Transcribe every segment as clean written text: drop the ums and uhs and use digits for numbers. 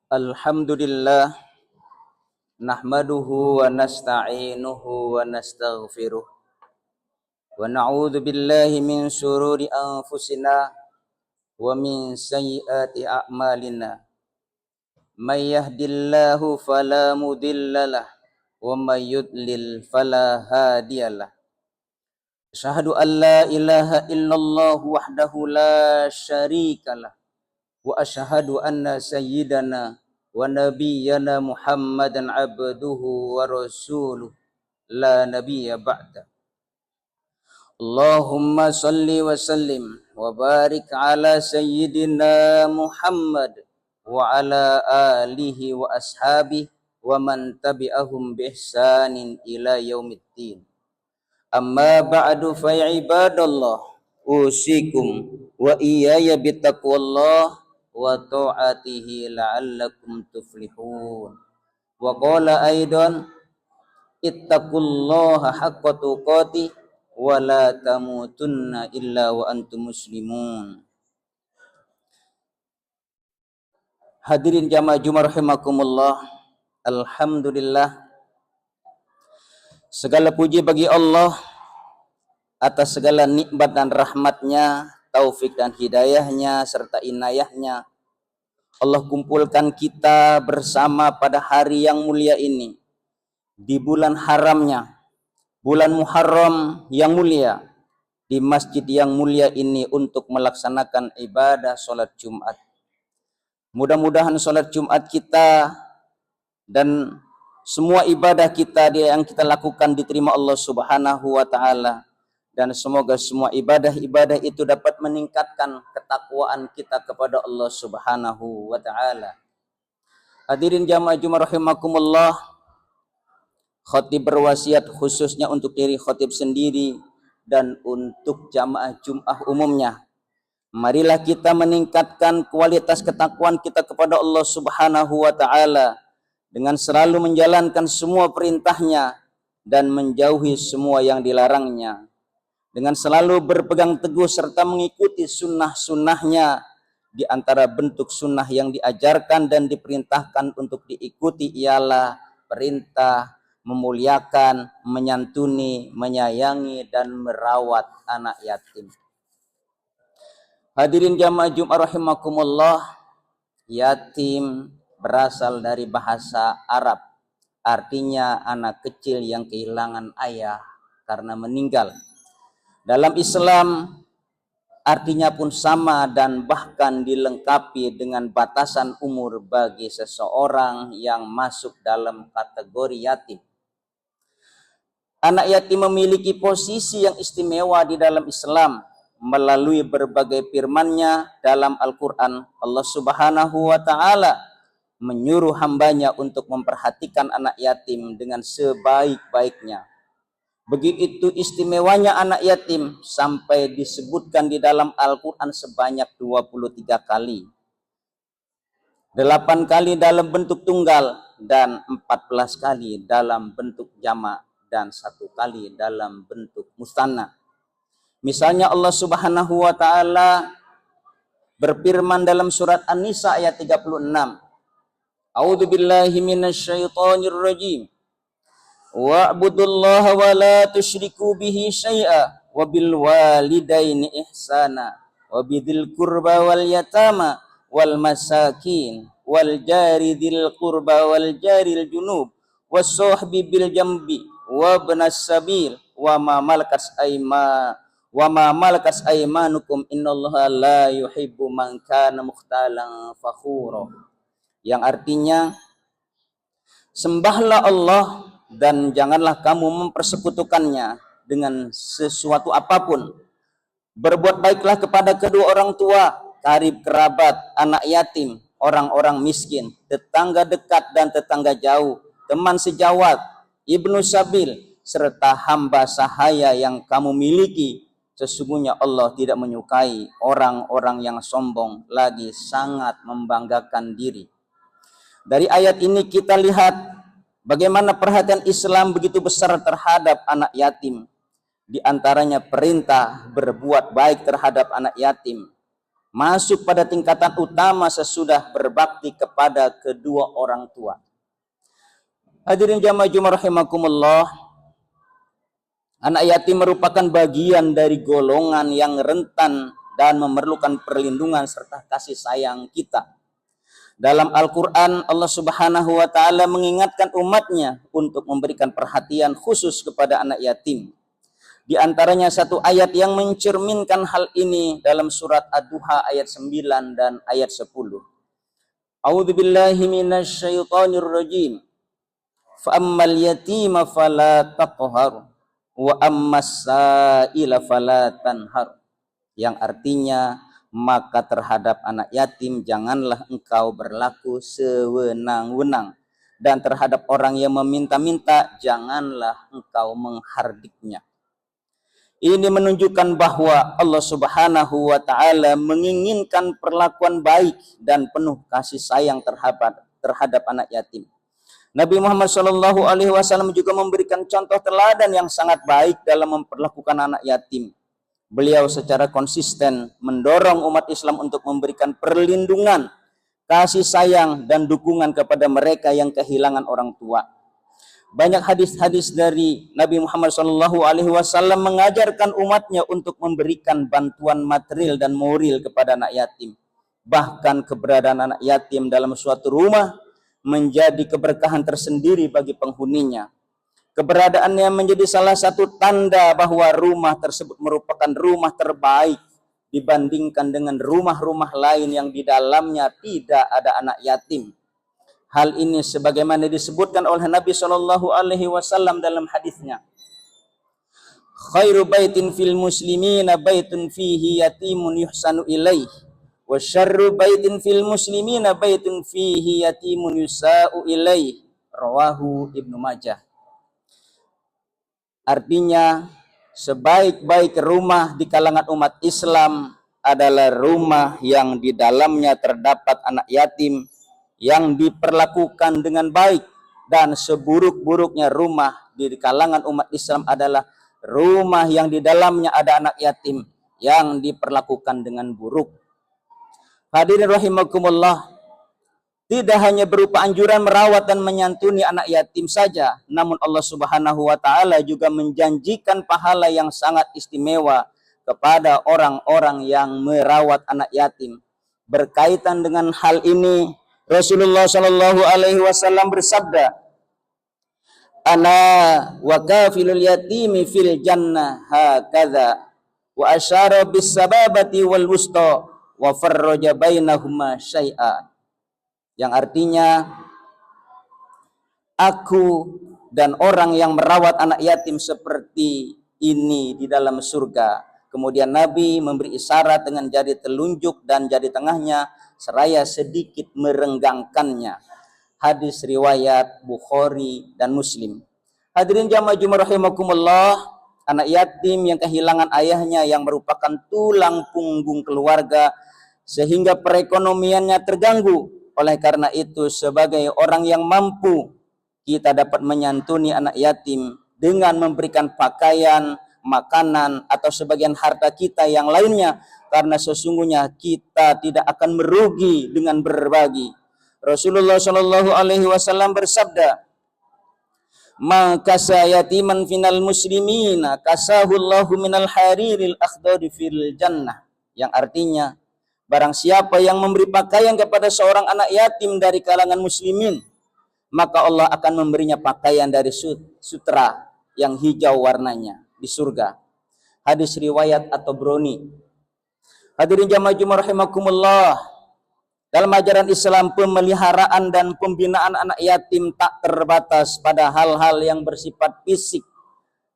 Alhamdulillah nahmaduhu wa nasta'inuhu wa nastaghfiruh wa na'udzu billahi min syururi anfusina wa min sayyiati a'malina. May yahdillahu fala mudhillalah wa may yudlil fala hadiyalah. Asyhadu an la ilaha illallah wahdahu la syarikalah wa asyhadu anna sayyidana wa nabiyyana Muhammadan abduhu wa rasuluh la nabiyya ba'da. Allahumma salli wa sallim wa barik ala sayyidina Muhammad wa ala alihi wa ashabihi wa man tabi'ahum bi ihsanin ila yaumiddin. Amma ba'du fa ibadallah usikum wa iyaya bittaqwallah wa ta'atihi la'allakum tuflihun. Wa qala aidan ittaqullaha haqqa tuqatih wa la tamutunna illa wa antum muslimun. Hadirin jamaah Jumat rahimakumullah. Alhamdulillah, segala puji bagi Allah atas segala nikmat dan rahmatnya, taufik dan hidayahnya, serta inayahnya. Allah kumpulkan kita bersama pada hari yang mulia ini, di bulan haramnya, bulan Muharram yang mulia, di masjid yang mulia ini untuk melaksanakan ibadah sholat Jumat. Mudah-mudahan sholat Jumat kita dan semua ibadah kita yang kita lakukan diterima Allah Subhanahu wa Ta'ala, dan semoga semua ibadah-ibadah itu dapat meningkatkan ketakwaan kita kepada Allah Subhanahu wa Ta'ala. Hadirin jamaah Jumat rahimakumullah, khatib berwasiat khususnya untuk diri khatib sendiri dan untuk jamaah Jumat umumnya. Marilah kita meningkatkan kualitas ketakwaan kita kepada Allah Subhanahu wa Ta'ala dengan selalu menjalankan semua perintahnya dan menjauhi semua yang dilarangnya, dengan selalu berpegang teguh serta mengikuti sunnah-sunnahnya. Di antara bentuk sunnah yang diajarkan dan diperintahkan untuk diikuti ialah perintah memuliakan, menyantuni, menyayangi, dan merawat anak yatim. Hadirin jamaah Jumat rahimakumullah, yatim berasal dari bahasa Arab, artinya anak kecil yang kehilangan ayah karena meninggal. Dalam Islam artinya pun sama dan bahkan dilengkapi dengan batasan umur bagi seseorang yang masuk dalam kategori yatim. Anak yatim memiliki posisi yang istimewa di dalam Islam melalui berbagai firman-Nya dalam Al-Quran. Allah Subhanahu wa Ta'ala menyuruh hambanya untuk memperhatikan anak yatim dengan sebaik-baiknya. Begitu istimewanya anak yatim sampai disebutkan di dalam Al-Quran sebanyak 23 kali. 8 kali dalam bentuk tunggal dan 14 kali dalam bentuk jamak dan 1 kali dalam bentuk mustanna. Misalnya Allah Subhanahu wa Ta'ala berfirman dalam surat An-Nisa ayat 36. A'udzu billahi minasyaitonir rajim. Wa'budullaha wa la tusyriku bihi syai'a wa bil walidaini ihsana wa bidzil qurba wal yatama wal masakin wal jari dzil qurba wal jaril junub was sahbi bil jambi wa ibnas sabil wa ma malakas aymanukum innallaha la yuhibbu man kana mukhtalan fakhura. Yang artinya, sembahlah Allah dan janganlah kamu mempersekutukannya dengan sesuatu apapun. Berbuat baiklah kepada kedua orang tua, karib kerabat, anak yatim, orang-orang miskin, tetangga dekat dan tetangga jauh, teman sejawat, ibnu sabil, serta hamba sahaya yang kamu miliki. Sesungguhnya Allah tidak menyukai orang-orang yang sombong lagi sangat membanggakan diri. Dari ayat ini kita lihat bagaimana perhatian Islam begitu besar terhadap anak yatim. Di antaranya perintah berbuat baik terhadap anak yatim. masuk pada tingkatan utama sesudah berbakti kepada kedua orang tua. Hadirin jamaah Jumat rahimakumullah, anak yatim merupakan bagian dari golongan yang rentan dan memerlukan perlindungan serta kasih sayang kita. Dalam Al-Quran, Allah Subhanahu wa Ta'ala mengingatkan umatnya untuk memberikan perhatian khusus kepada anak yatim. Di antaranya satu ayat yang mencerminkan hal ini dalam surat Ad-Duha ayat 9 dan ayat 10. A'udzu billahi minasy syaithanir rajim. Fa ammal yatima fala taqhar wa ammas sa'ila fala tanhar. Yang artinya, maka terhadap anak yatim janganlah engkau berlaku sewenang-wenang, dan terhadap orang yang meminta-minta janganlah engkau menghardiknya. Ini menunjukkan bahwa Allah Subhanahu wa Ta'ala menginginkan perlakuan baik dan penuh kasih sayang terhadap anak yatim. Nabi Muhammad SAW juga memberikan contoh teladan yang sangat baik dalam memperlakukan anak yatim. Beliau secara konsisten mendorong umat Islam untuk memberikan perlindungan, kasih sayang, dan dukungan kepada mereka yang kehilangan orang tua. Banyak hadis-hadis dari Nabi Muhammad SAW mengajarkan umatnya untuk memberikan bantuan material dan moral kepada anak yatim. Bahkan keberadaan anak yatim dalam suatu rumah menjadi keberkahan tersendiri bagi penghuninya. Keberadaannya menjadi salah satu tanda bahwa rumah tersebut merupakan rumah terbaik dibandingkan dengan rumah-rumah lain yang di dalamnya tidak ada anak yatim. Hal ini sebagaimana disebutkan oleh Nabi SAW dalam hadisnya. Khairu baitin fil muslimina baitun fihi yatimun yuhsanu ilaih, wa syarru baitin fil muslimina baitun fihi yatimun yusa'u ilaih. Rawahu Ibnu Majah. Artinya, sebaik-baik rumah di kalangan umat Islam adalah rumah yang di dalamnya terdapat anak yatim yang diperlakukan dengan baik, dan seburuk-buruknya rumah di kalangan umat Islam adalah rumah yang di dalamnya ada anak yatim yang diperlakukan dengan buruk. Hadirin rahimakumullah, tidak hanya berupa anjuran merawat dan menyantuni anak yatim saja, namun Allah Subhanahu wa Ta'ala juga menjanjikan pahala yang sangat istimewa kepada orang-orang yang merawat anak yatim. Berkaitan dengan hal ini, Rasulullah Shallallahu Alaihi Wasallam bersabda, "Ana wa kafilul yatimi fil jannah hakadha, wa asyara bis sababati wal wusta wa farraja bainahuma syai'a." Yang artinya, aku dan orang yang merawat anak yatim seperti ini di dalam surga. Kemudian Nabi memberi isyarat dengan jari telunjuk dan jari tengahnya seraya sedikit merenggangkannya. Hadis riwayat Bukhari dan Muslim. Hadirin jamaah Jumat rahimakumullah, anak yatim yang kehilangan ayahnya yang merupakan tulang punggung keluarga sehingga perekonomiannya terganggu. Oleh karena itu, sebagai orang yang mampu, kita dapat menyantuni anak yatim dengan memberikan pakaian, makanan, atau sebagian harta kita yang lainnya, karena sesungguhnya kita tidak akan merugi dengan berbagi. Rasulullah Shallallahu Alaihi Wasallam bersabda, "Maka yatiman final muslimina kasahullahu minal hariril akhdari fil jannah." Yang artinya, barang siapa yang memberi pakaian kepada seorang anak yatim dari kalangan muslimin, maka Allah akan memberinya pakaian dari sutra yang hijau warnanya di surga. Hadis riwayat At-Tabrani. Hadirin jamaah Jumat rahimakumullah, dalam ajaran Islam pemeliharaan dan pembinaan anak yatim tak terbatas pada hal-hal yang bersifat fisik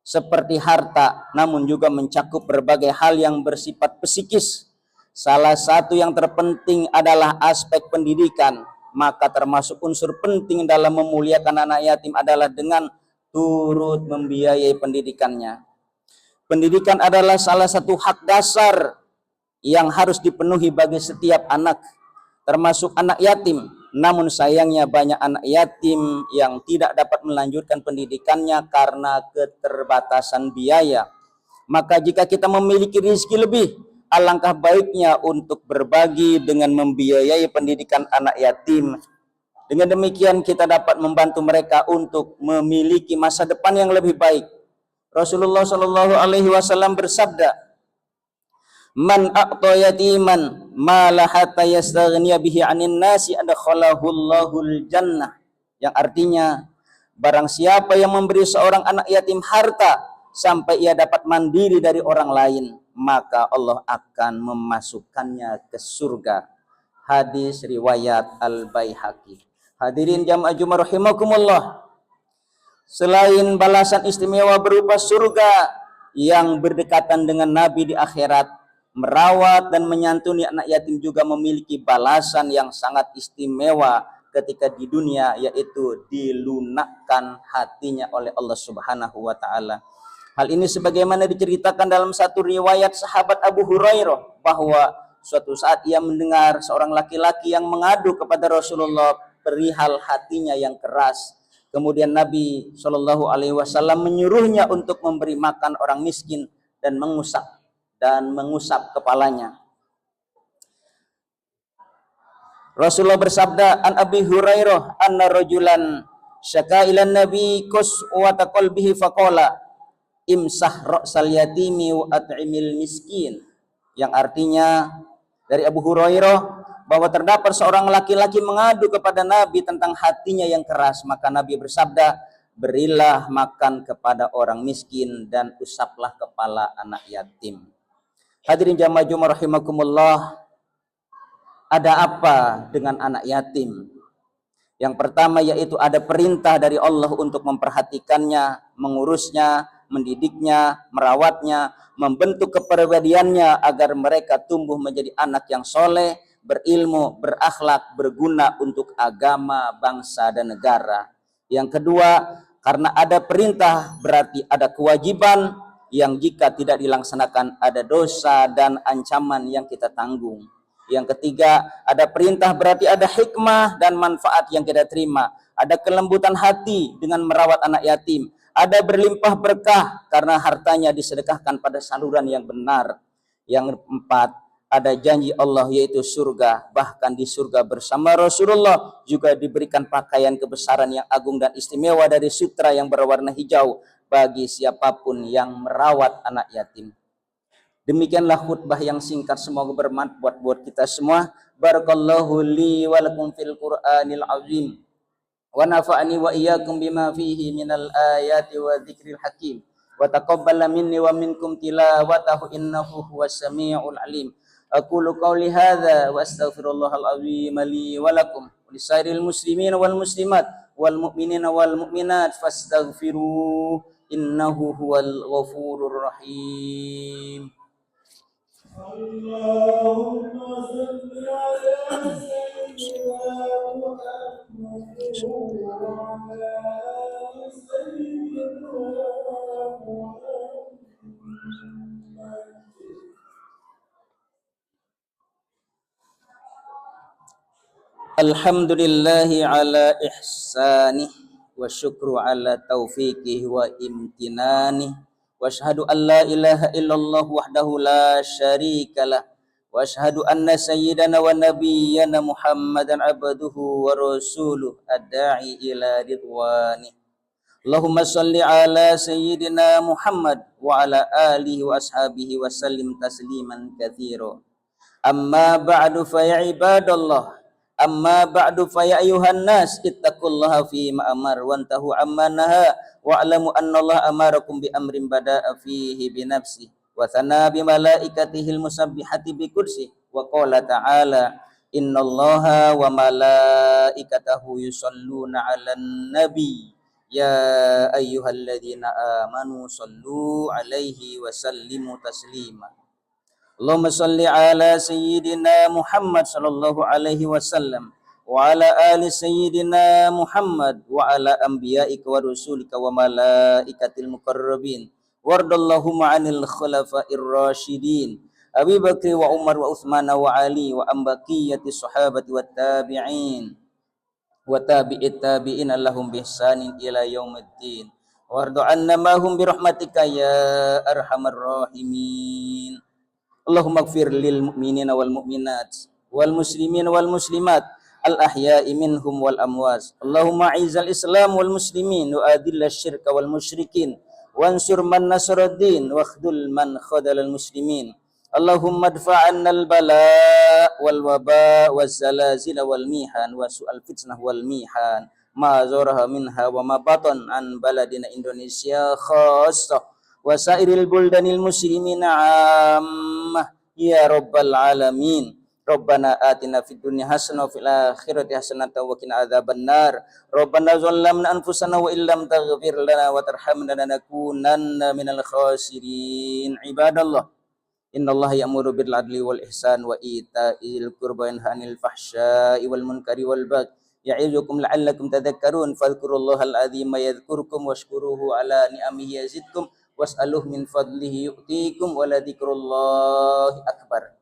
seperti harta, namun juga mencakup berbagai hal yang bersifat psikis. Salah satu yang terpenting adalah aspek pendidikan, maka termasuk unsur penting dalam memuliakan anak yatim adalah dengan turut membiayai pendidikannya. Pendidikan adalah salah satu hak dasar yang harus dipenuhi bagi setiap anak, termasuk anak yatim. Namun sayangnya banyak anak yatim yang tidak dapat melanjutkan pendidikannya karena keterbatasan biaya. Maka jika kita memiliki rezeki lebih, alangkah baiknya untuk berbagi dengan membiayai pendidikan anak yatim. Dengan demikian kita dapat membantu mereka untuk memiliki masa depan yang lebih baik. Rasulullah Shallallahu Alaihi Wasallam bersabda, "Man a'ta yatiman ma la hatta yastaghniya bihi 'anin nasi adkhalahu Allahul jannah." Yang artinya, barang siapa yang memberi seorang anak yatim harta sampai ia dapat mandiri dari orang lain, maka Allah akan memasukkannya ke surga. Hadis riwayat Al-Baihaqi. Hadirin jamaah Jumat rahimakumullah. Selain balasan istimewa berupa surga yang berdekatan dengan Nabi di akhirat, merawat dan menyantuni anak yatim juga memiliki balasan yang sangat istimewa ketika di dunia, yaitu dilunakkan hatinya oleh Allah Subhanahu wa taala. Hal ini sebagaimana diceritakan dalam satu riwayat sahabat Abu Hurairah, bahwa suatu saat ia mendengar seorang laki-laki yang mengadu kepada Rasulullah perihal hatinya yang keras. Kemudian Nabi Shallallahu Alaihi Wasallam menyuruhnya untuk memberi makan orang miskin dan mengusap kepalanya. Rasulullah bersabda, "An Abi Hurairah anna rajulan syaka ilan nabi qaswata qalbihi faqala imsah ra'sal yatimi wa at'imil miskin." Yang artinya dari Abu Hurairah bahwa terdapat seorang laki-laki mengadu kepada Nabi tentang hatinya yang keras, maka Nabi bersabda, "Berilah makan kepada orang miskin dan usaplah kepala anak yatim." Hadirin jamaah Jumat rahimakumullah, ada apa dengan anak yatim? Yang pertama yaitu ada perintah dari Allah untuk memperhatikannya, mengurusnya, mendidiknya, merawatnya, membentuk kepribadiannya agar mereka tumbuh menjadi anak yang soleh, berilmu, berakhlak, berguna untuk agama, bangsa, dan negara. Yang kedua, karena ada perintah berarti ada kewajiban yang jika tidak dilaksanakan ada dosa dan ancaman yang kita tanggung. Yang ketiga, ada perintah berarti ada hikmah dan manfaat yang kita terima. Ada kelembutan hati dengan merawat anak yatim. Ada berlimpah berkah karena hartanya disedekahkan pada saluran yang benar. Yang keempat, ada janji Allah yaitu surga. Bahkan di surga bersama Rasulullah juga diberikan pakaian kebesaran yang agung dan istimewa dari sutra yang berwarna hijau bagi siapapun yang merawat anak yatim. Demikianlah khutbah yang singkat, semoga bermanfaat buat kita semua. Barakallahu li wa lakum fil Qur'anil azim wa nafa'ani wa iyyakum bima fihi minal ayati wa dzikril hakim wa taqabbala minni wa minkum tilawatahu innahu huwas samiul alim. Aqulu qawli hadza wa astaghfirullahal azim li wa lakum wa lisairil muslimin wal muslimat wal mu'minina wal mu'minat fastaghfiruhu innahu huwal ghafurur rahim. Allahumma salli ala sayyidina Muhammad wa ala sayyidina Muhammad. Alhamdulillahi ala ihsanih wa syukru ala taufiqih wa imtinanih. Wa asyhadu an la ilaha illallah wahdahu la syarikalah. Wa asyhadu anna sayyidana wa nabiyyana Muhammadan abduhu wa rasuluh ad-da'i ila ridwanih. Allahumma salli ala sayyidina Muhammad wa ala alihi wa ashabihi wa sallim tasliman katsira. Amma ba'du fa ya ibadallah. Amma ba'du fa ya ayuhan nas ittaqullaha fi ma amar wa antahu amma naha wa'lamu anna Allah amarakum bi amrin bada'a fihi bi nafsi wa thana bi malaikatihil musabbihati bi kursi wa qala ta'ala innallaha wa malaikatahu yusalluna 'alan nabi ya ayyuhalladzina amanu sallu 'alaihi wa sallimu taslima. Allahumma salli ala sayyidina Muhammad sallallahu alaihi wasallam wa ala ali sayyidina Muhammad wa ala anbiya'ika wa rusulika wa malaikatil muqarrabin wardallahumma 'anil khulafa'ir rasyidin Abi Bakr wa Umar wa Utsman wa Ali wa ambaqiyati sahabati wat tabi'in wa tabi'it tabi'in lahum bi ihsanin ila yaumiddin warda 'anna ma hum bi rahmatika ya arhamar rahimin. Allahumma ighfir lil mu'minina wal mu'minat wal muslimin wal muslimat al ahya'i minhum wal amwat. Allahumma izzal islam wal muslimin wa adilla syirka wal musyrikin wansur man nasruddin wa khdul man khadalal muslimin. Allahumma adfa'anna al bala wal waba waz zalazil wal mihan wa su'al fitnah wal mihan ma zaraha minha wa ma batan an baladina Indonesia khassah wasairil buldanil muslimina ammah ya rabbal alamin. Rabbana atina fid dunya hasanah wa fil akhirati hasanah wa qina adzabannar. Rabbana zalamna anfusana wa illam taghfir lana wa tarhamna lanakunanna minal khasirin. Ibadallah, innallaha ya'muru bil adli wal ihsan wa ita'il qurba wa yanha 'anil fahsya'i wal munkari wal baghi ya'idukum la'allakum tadhakkarun. Fadhkurullahal azima yadhkurkum washkuruhu ala ni'amihi yazidkum was'aluhu min fadlihi yu'tikum wa la dzikrullahi akbar.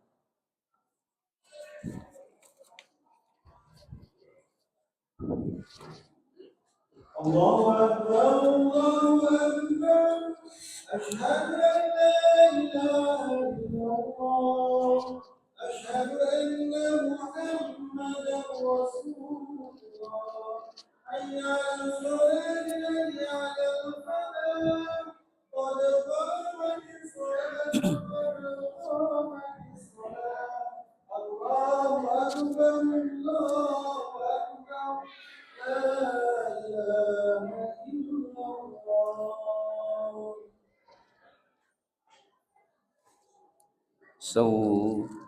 Allahu akbar, Allahu akbar. Asyhadu an la ilaha illallah. Asyhadu anna Muhammadar Rasulullah. Hayya 'alal salat, hayya 'alal falah. Qad qamatis salat, qad qamatis salat. Allahu akbar, Allahu akbar. La ilaha illallah.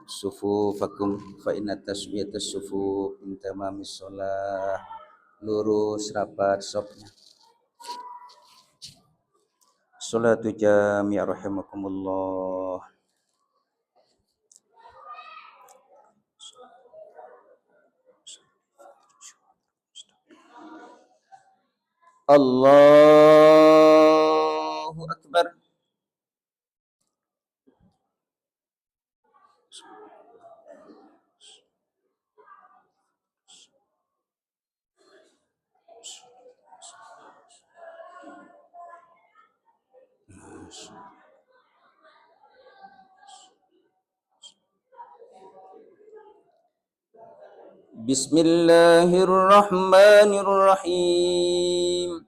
Sufufakum fa inna taswiyatas sufuf min tamamis shalah. Lurus rapat safnya. Salatu jami'ah rahimakumullah. Allahu akbar. Bismillahirrahmanirrahim.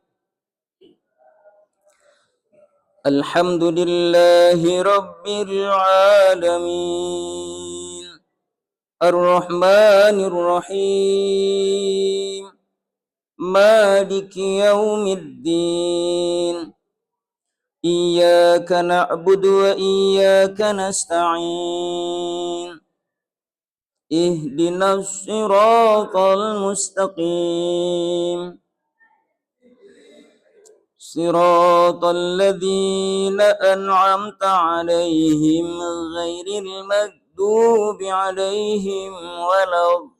Alhamdulillahi rabbil alamin. Ar-Rahmanir Rahim. Maliki yaumiddin. Iyyaka na'budu wa iyyaka nasta'in. Ihdinas siratal mustaqim. Siratal ladzina an'amta 'alaihim ghairil maghdubi 'alaihim waladdallin.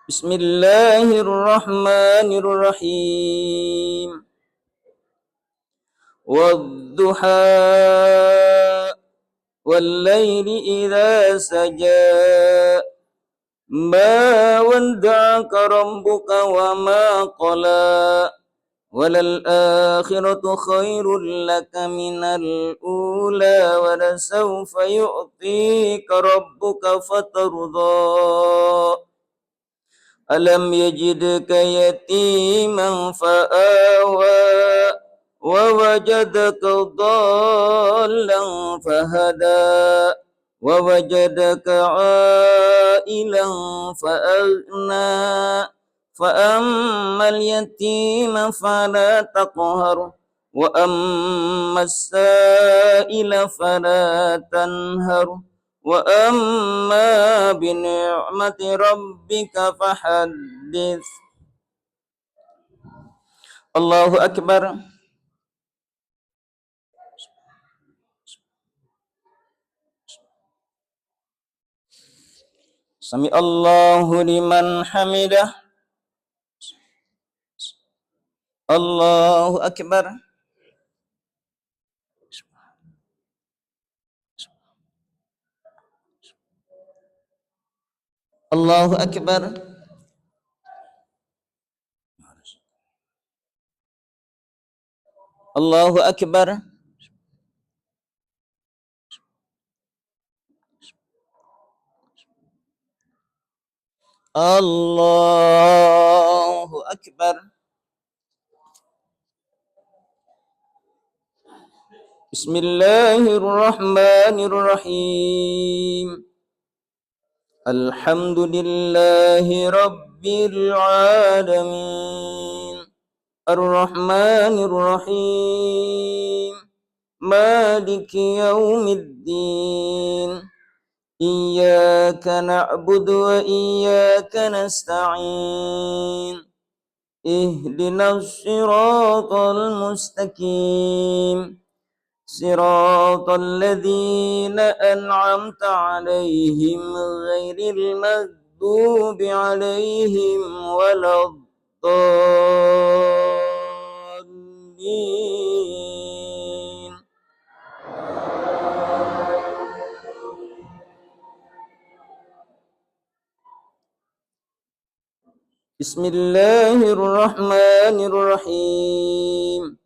Bismillahirrahmanirrahim. Wadduha wal-laili idza saja. Ma wadda'aka rabbuka wa ma qala. Walal akhiratu khairul laka minal ula wa lasawfa yu'tika rabbuka fatarda. Alam yajidka yatiman fa'awa wa wajadaka dhallan fahada wa wajadaka 'ailan fa'aghna fa ammal yatima fala taqhar wa ammas sa'ila fala tanhar wa amma bi ni'mati rabbika fahaddits. Allahu akbar. Sami Allahu liman hamidah. Allahu akbar. Allahu Akbar. Allahu Akbar. Allahu Akbar. Bismillahirrahmanirrahim. Alhamdulillahi rabbil alamin. Ar-Rahmanir Rahim. Maliki yaumiddin. Iyyaka na'budu wa iyyaka nasta'in. Ihdinas siratal mustaqim. Siratal ladzina an'amta 'alaihim ghairil maghdubi 'alaihim waladdallin. Bismillahirrahmanirrahim.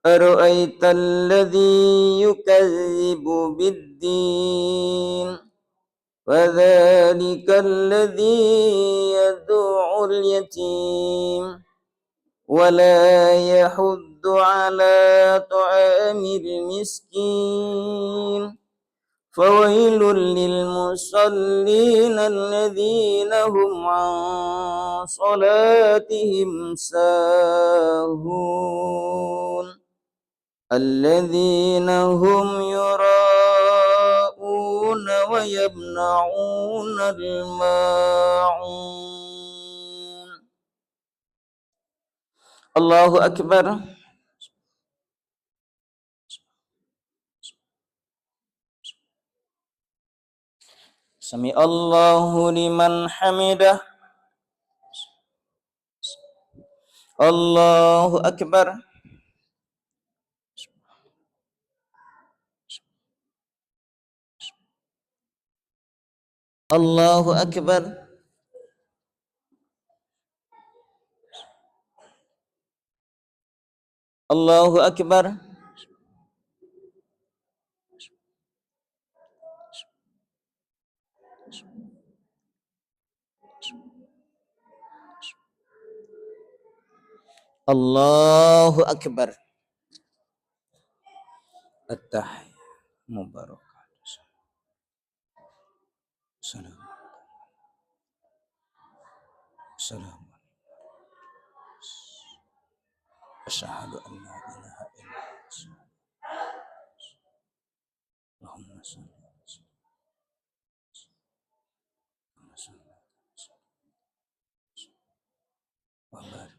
Ara'aital ladzi yukadzibu biddin. Fadzalikal ladzi yad'ul yatim wa la yahuddu 'ala ta'amil miskin. Fawailul lil musallin alladzina hum 'an salatihim sahun. Alladzina hum yura'una wa yamna'una al-ma'un. Allahu Akbar. Sami Allahu liman hamidah. Allahu Akbar. Allahu Akbar. Allahu Akbar. Allahu Akbar. At-tahiyyah mubarak. Salam. Salam. Asyhadu an la ilaha illallah. Allahumma shalli wa barik.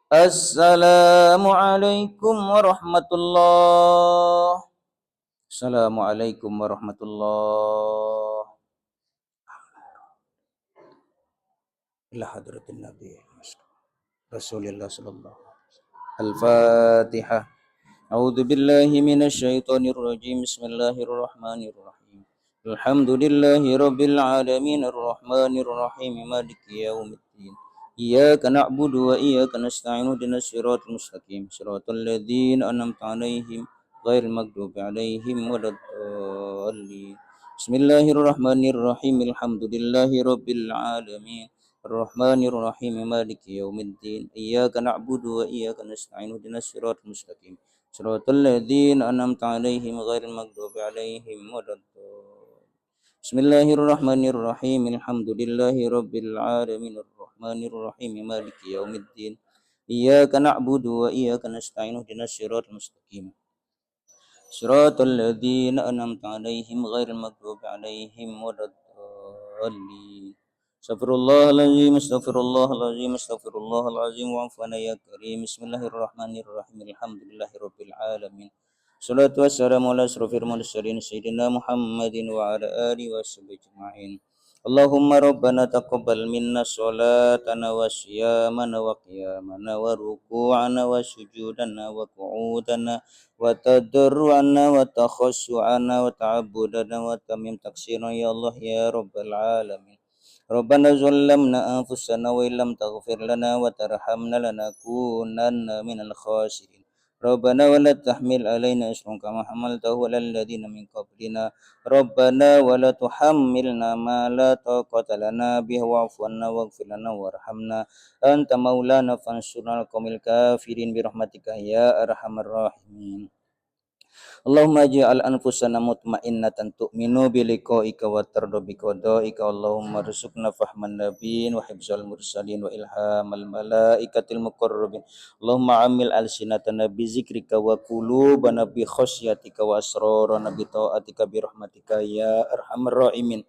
Assalamualaikum warahmatullahi. Assalamualaikum warahmatullahi. Ila hadratin Nabi Rasulullah sallallahu alaihi wasallam. Al-Fatihah. A'udzu billahi minasy syaithanir rajim. Bismillahirrahmanirrahim. Alhamdulillahi rabbil alamin arrahmanir rahim maliki yaumiddin. Iyyaka na'budu wa iyyaka nasta'in ihdinas siratal mustaqim siratal ladzina an'amta 'alaihim ghairil maghdubi 'alaihim waladdallin. Bismillahirrahmanirrahim. Alhamdulillahi rabbil alamin arrahmanir rahim maliki yaumiddin. Iyyaka na'budu wa iyyaka nasta'in ihdinas siratal mustaqim siratal ladzina an'amta 'alaihim ghairil maghdubi 'alaihim waladdallin. Bismillahirrahmanirrahim. Alhamdulillahi rabbil alamin arrahmanir rahim maliki yaumiddin. Iyyaka na'budu wa iyyaka nasta'in ihdinas siratal mustaqim siratal ladzina an'amta 'alaihim ghairil maghdubi 'alaihim waladdallin. Astaghfirullahaladzim, astaghfirullahaladzim, astaghfirullahaladzim, wa'afana ya karim. Bismillahirrahmanirrahim. Alhamdulillahirabbil alamin. Salatu wassalamu ala asrofil mursalin sayyidina Muhammadin wa ala alihi washabihi ajma'in. Allahumma rabbana taqabbal minna salatana wa siyamana wa qiyamana wa ruku'ana wa sujudana wa qu'udana wa tadarru'ana wa takhassu'ana wa ta'abbudana wa tamim taksirana ya Allah ya rabbal alamin. Rabbana zalamna anfusana wa illam taghfir lana wa tarhamna lanakunanna minal khasirin. Rabbana wa la tahmil alaina isran kama hamaltahu alal ladzina min qablina. Rabbana wa la tuhammilna ma la taqata lana bihi wa'fu 'anna waghfir lana warhamna anta maulana fansurna al qaumil kafirin bi rahmatika ya arhamar rahimin. Allahumma ij'al anfusana mutmainnatan tu'minu bi liqa'ika wa tardu bi qada'ika. Allahumma rzuqna fahman nabiyyin wa hifzal mursalin wa ilhamal malaikatil muqarrabin. Allahumma amil alsinatana bi zikrika wa qulubana bi khasyatika wa asrarana bi ta'atika bi rahmatika ya arhamar rahimin.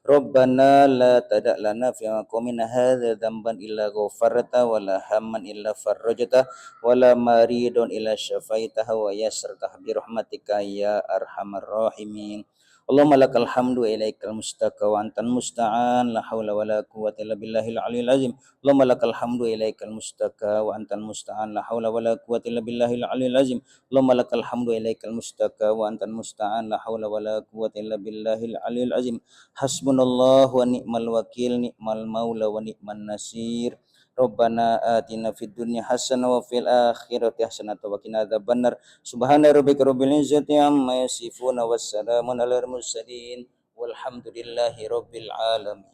Rabbana la tada' lana fi maqamina hadza dzamban illa ghafarta wa la hamman illa farajta wa la maridun illa syafaitaha wa yassartaha bi rahmatika ya arhamar rahimin. Allahumma lakal hamdu wa ilaikal mustaka wa antal musta'an la haula wa la quwwata illa billahil aliyil azim. Allahumma lakal hamdu wa ilaikal mustaka wa antal musta'an la haula wa la quwwata illa billahil aliyil azim. Allahumma lakal hamdu wa ilaikal mustaka wa antal musta'an la haula wa la quwwata illa billahil aliyil azim. Hasbunallahu wa ni'mal wakil, ni'mal maula wa ni'man nasir. Rabbana atina fid dunya hasanah wa fil akhirati hasanah wa qina adzabannar. Subhana rabbika rabbil izzati amma yasifun wa wassalamun alal mursalin walhamdulillahi rabbil alamin.